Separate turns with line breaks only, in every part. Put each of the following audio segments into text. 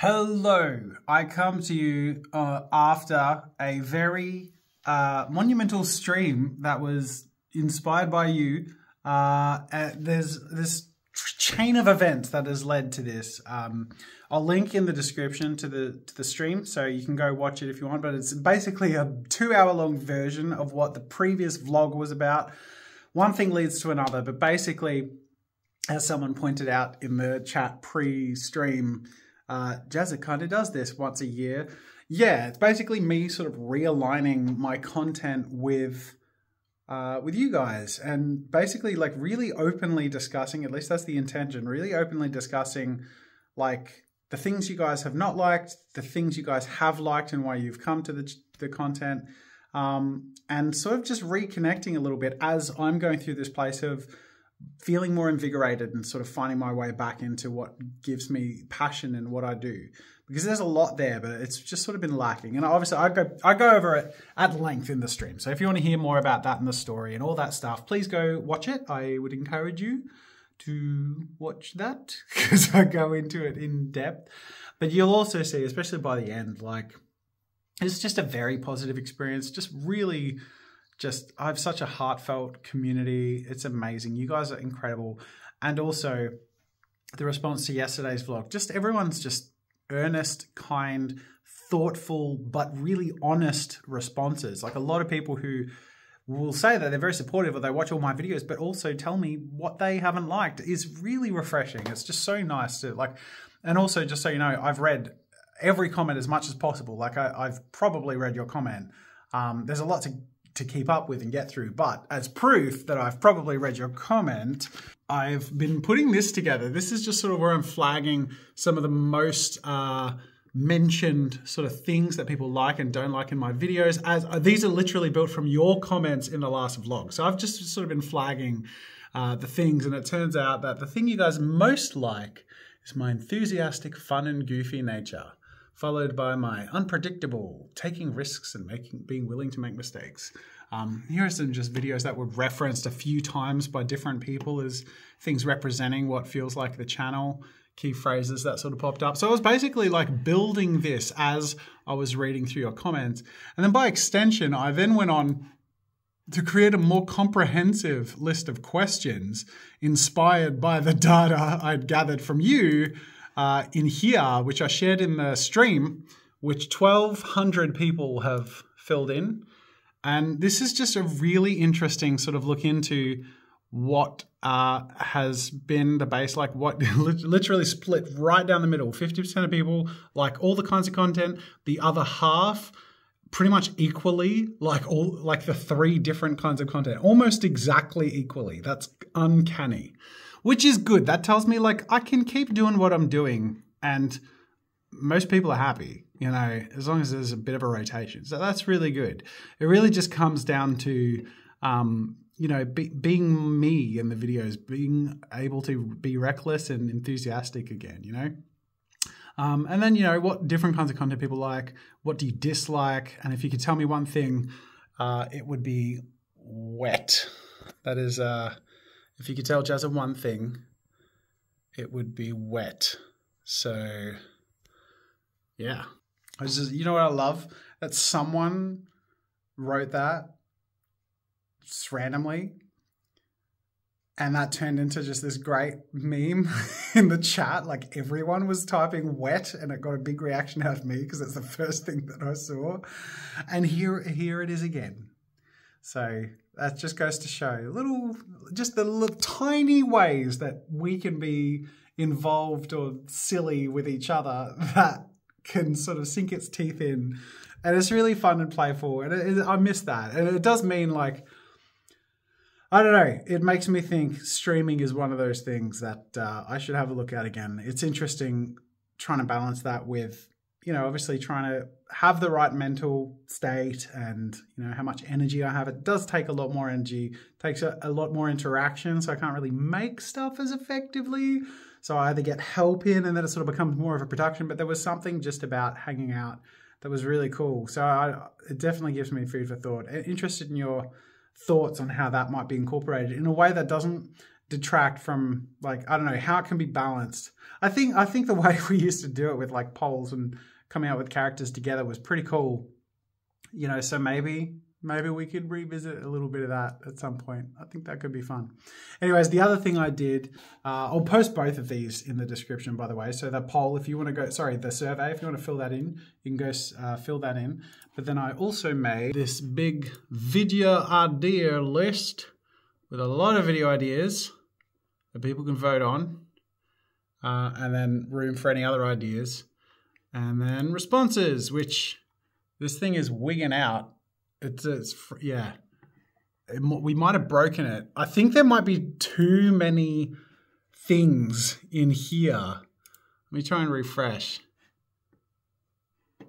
Hello, I come to you after a very monumental stream that was inspired by you. There's this chain of events that has led to this. I'll link in the description to the stream so you can go watch it if you want, but it's basically a 2-hour long version of what the previous vlog was about. One thing leads to another, but basically, as someone pointed out in the chat pre-stream, Jazza kind of does this once a year. Yeah, it's basically me sort of realigning my content with you guys and basically like really openly discussing, at least that's the intention, really openly discussing like the things you guys have not liked, the things you guys have liked and why you've come to the content, and sort of just reconnecting a little bit as I'm going through this place of feeling more invigorated and sort of finding my way back into what gives me passion in what I do. Because there's a lot there, but it's just sort of been lacking. And obviously I go over it at length in the stream. So if you want to hear more about that and the story and all that stuff, please go watch it. I would encourage you to watch that because I go into it in depth. But you'll also see, especially by the end, like it's just a very positive experience. Just really I have such a heartfelt community. It's amazing. You guys are incredible. And also the response to yesterday's vlog, just everyone's just earnest, kind, thoughtful, but really honest responses. Like a lot of people who will say that they're very supportive or they watch all my videos, but also tell me what they haven't liked is really refreshing. It's just so nice to like, and also just so you know, I've read every comment as much as possible. Like I've probably read your comment. There's a lot to keep up with and get through. But as proof that I've probably read your comment, I've been putting this together. This is just sort of where I'm flagging some of the most mentioned sort of things that people like and don't like in my videos. As these are literally built from your comments in the last vlog. So I've just sort of been flagging the things, and it turns out that the thing you guys most like is my enthusiastic, fun and goofy nature, followed by my unpredictable, taking risks and being willing to make mistakes. Here are some just videos that were referenced a few times by different people as things representing what feels like the channel, key phrases that sort of popped up. So I was basically like building this as I was reading through your comments. And then by extension, I then went on to create a more comprehensive list of questions inspired by the data I'd gathered from you in here, which I shared in the stream, which 1,200 people have filled in. And this is just a really interesting sort of look into what has been the base, like what literally split right down the middle. 50% of people like all the kinds of content, the other half pretty much equally like the 3 different kinds of content, almost exactly equally. That's uncanny. Which is good. That tells me like I can keep doing what I'm doing and most people are happy, you know, as long as there's a bit of a rotation. So that's really good. It really just comes down to, you know, being me in the videos, being able to be reckless and enthusiastic again, you know. And then, you know, what different kinds of content people like, what do you dislike? And if you could tell me one thing, it would be wet. That is... if you could tell Jazza one thing, it would be wet. So, yeah. You know what I love? That someone wrote that just randomly, and that turned into just this great meme in the chat. Like everyone was typing wet, and it got a big reaction out of me because it's the first thing that I saw. And here it is again. So that just goes to show just the little tiny ways that we can be involved or silly with each other that can sort of sink its teeth in. And it's really fun and playful. And I miss that. And it does mean like, I don't know, it makes me think streaming is one of those things that I should have a look at again. It's interesting trying to balance that with, you know, obviously trying to have the right mental state and, you know, how much energy I have. It does take a lot more energy, takes a lot more interaction, so I can't really make stuff as effectively. So I either get help in and then it sort of becomes more of a production, but there was something just about hanging out that was really cool. So it definitely gives me food for thought. Interested in your thoughts on how that might be incorporated in a way that doesn't detract from, like, I don't know, how it can be balanced. I think the way we used to do it with like polls and coming out with characters together was pretty cool. You know, so maybe we could revisit a little bit of that at some point. I think that could be fun. Anyways, the other thing I did, I'll post both of these in the description, by the way. So the poll, if you want to go, sorry, the survey, if you want to fill that in, you can go fill that in. But then I also made this big video idea list with a lot of video ideas that people can vote on. And then room for any other ideas. And then responses, which this thing is wigging out. Yeah. We might have broken it. I think there might be too many things in here. Let me try and refresh.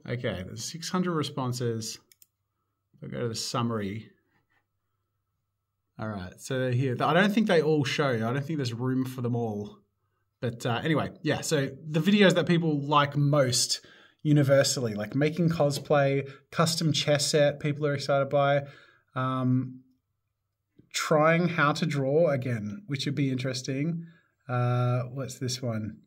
Okay, there's 600 responses. I'll go to the summary. All right, so they're here. I don't think they all show. I don't think there's room for them all. But anyway, yeah, so the videos that people like most universally, like making cosplay, custom chess set, people are excited by. Trying how to draw again, which would be interesting. What's this one?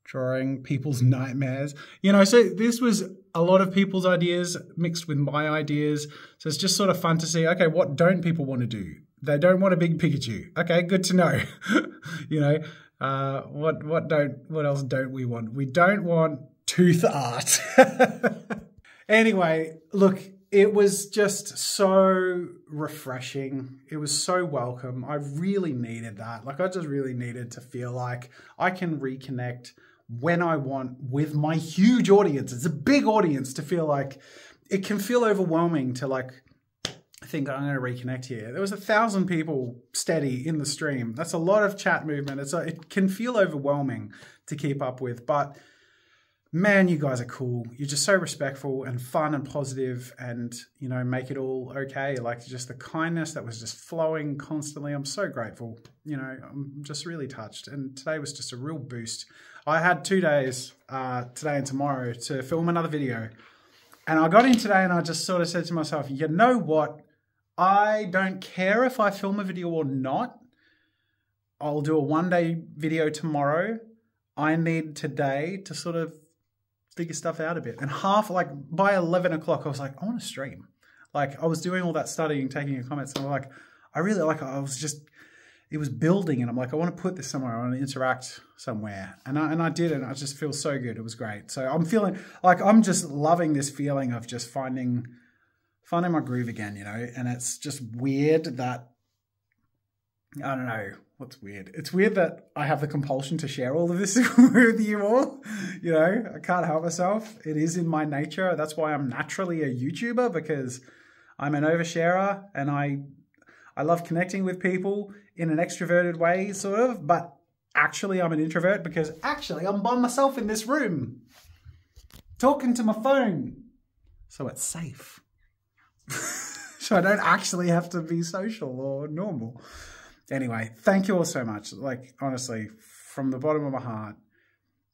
Drawing people's nightmares. You know, so this was a lot of people's ideas mixed with my ideas. So it's just sort of fun to see, okay, what don't people want to do? They don't want a big Pikachu. Okay, good to know. You know, what else don't we want? We don't want tooth art. Anyway, look, it was just so refreshing. It was so welcome. I really needed that. Like, I just really needed to feel like I can reconnect when I want with my huge audience. It's a big audience to feel like it can feel overwhelming to like, I think I'm going to reconnect here. There was 1,000 people steady in the stream. That's a lot of chat movement. It can feel overwhelming to keep up with, but man, you guys are cool. You're just so respectful and fun and positive and, you know, make it all okay. Like, just the kindness that was just flowing constantly. I'm so grateful. You know, I'm just really touched. And today was just a real boost. I had 2 days, today and tomorrow, to film another video. And I got in today and I just sort of said to myself, you know what? I don't care if I film a video or not. I'll do a 1-day video tomorrow. I need today to sort of figure stuff out a bit. And by 11 o'clock, I was like, I want to stream. Like, I was doing all that studying, taking your comments, and I'm like, it was building, and I'm like, I want to put this somewhere. I want to interact somewhere. And I did, and I just feel so good. It was great. So I'm feeling like I'm just loving this feeling of just finding my groove again, you know. And it's just weird that, I don't know what's weird. It's weird that I have the compulsion to share all of this with you all. You know, I can't help myself. It is in my nature. That's why I'm naturally a YouTuber, because I'm an oversharer and I love connecting with people in an extroverted way, sort of, but actually I'm an introvert because actually I'm by myself in this room talking to my phone. So it's safe. So I don't actually have to be social or normal. Anyway, thank you all so much. Like, honestly, from the bottom of my heart,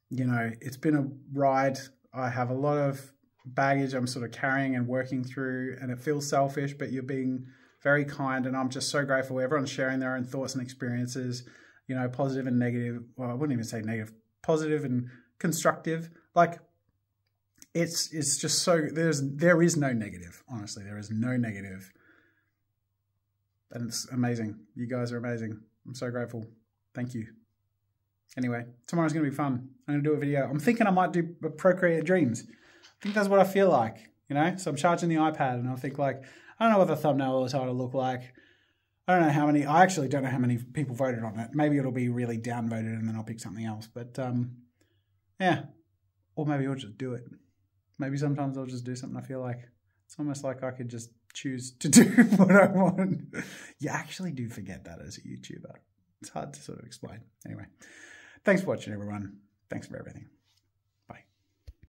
you know, it's been a ride. I have a lot of baggage I'm sort of carrying and working through, and it feels selfish, but you're being very kind, and I'm just so grateful. Everyone's sharing their own thoughts and experiences, you know, positive and negative. Well, I wouldn't even say negative, positive and constructive. Like, it's just so, there is no negative. Honestly, there is no negative. And it's amazing. You guys are amazing. I'm so grateful. Thank you. Anyway, tomorrow's going to be fun. I'm going to do a video. I'm thinking I might do Procreate Dreams. I think that's what I feel like, you know? So I'm charging the iPad and I think like, I don't know what the thumbnail or the title look like. I don't know how many, I actually don't know how many people voted on it. Maybe it'll be really downvoted and then I'll pick something else. But yeah, or maybe I'll just do it. Maybe sometimes I'll just do something I feel like. It's almost like I could just choose to do what I want. You actually do forget that as a YouTuber. It's hard to sort of explain. Anyway, thanks for watching, everyone. Thanks for everything.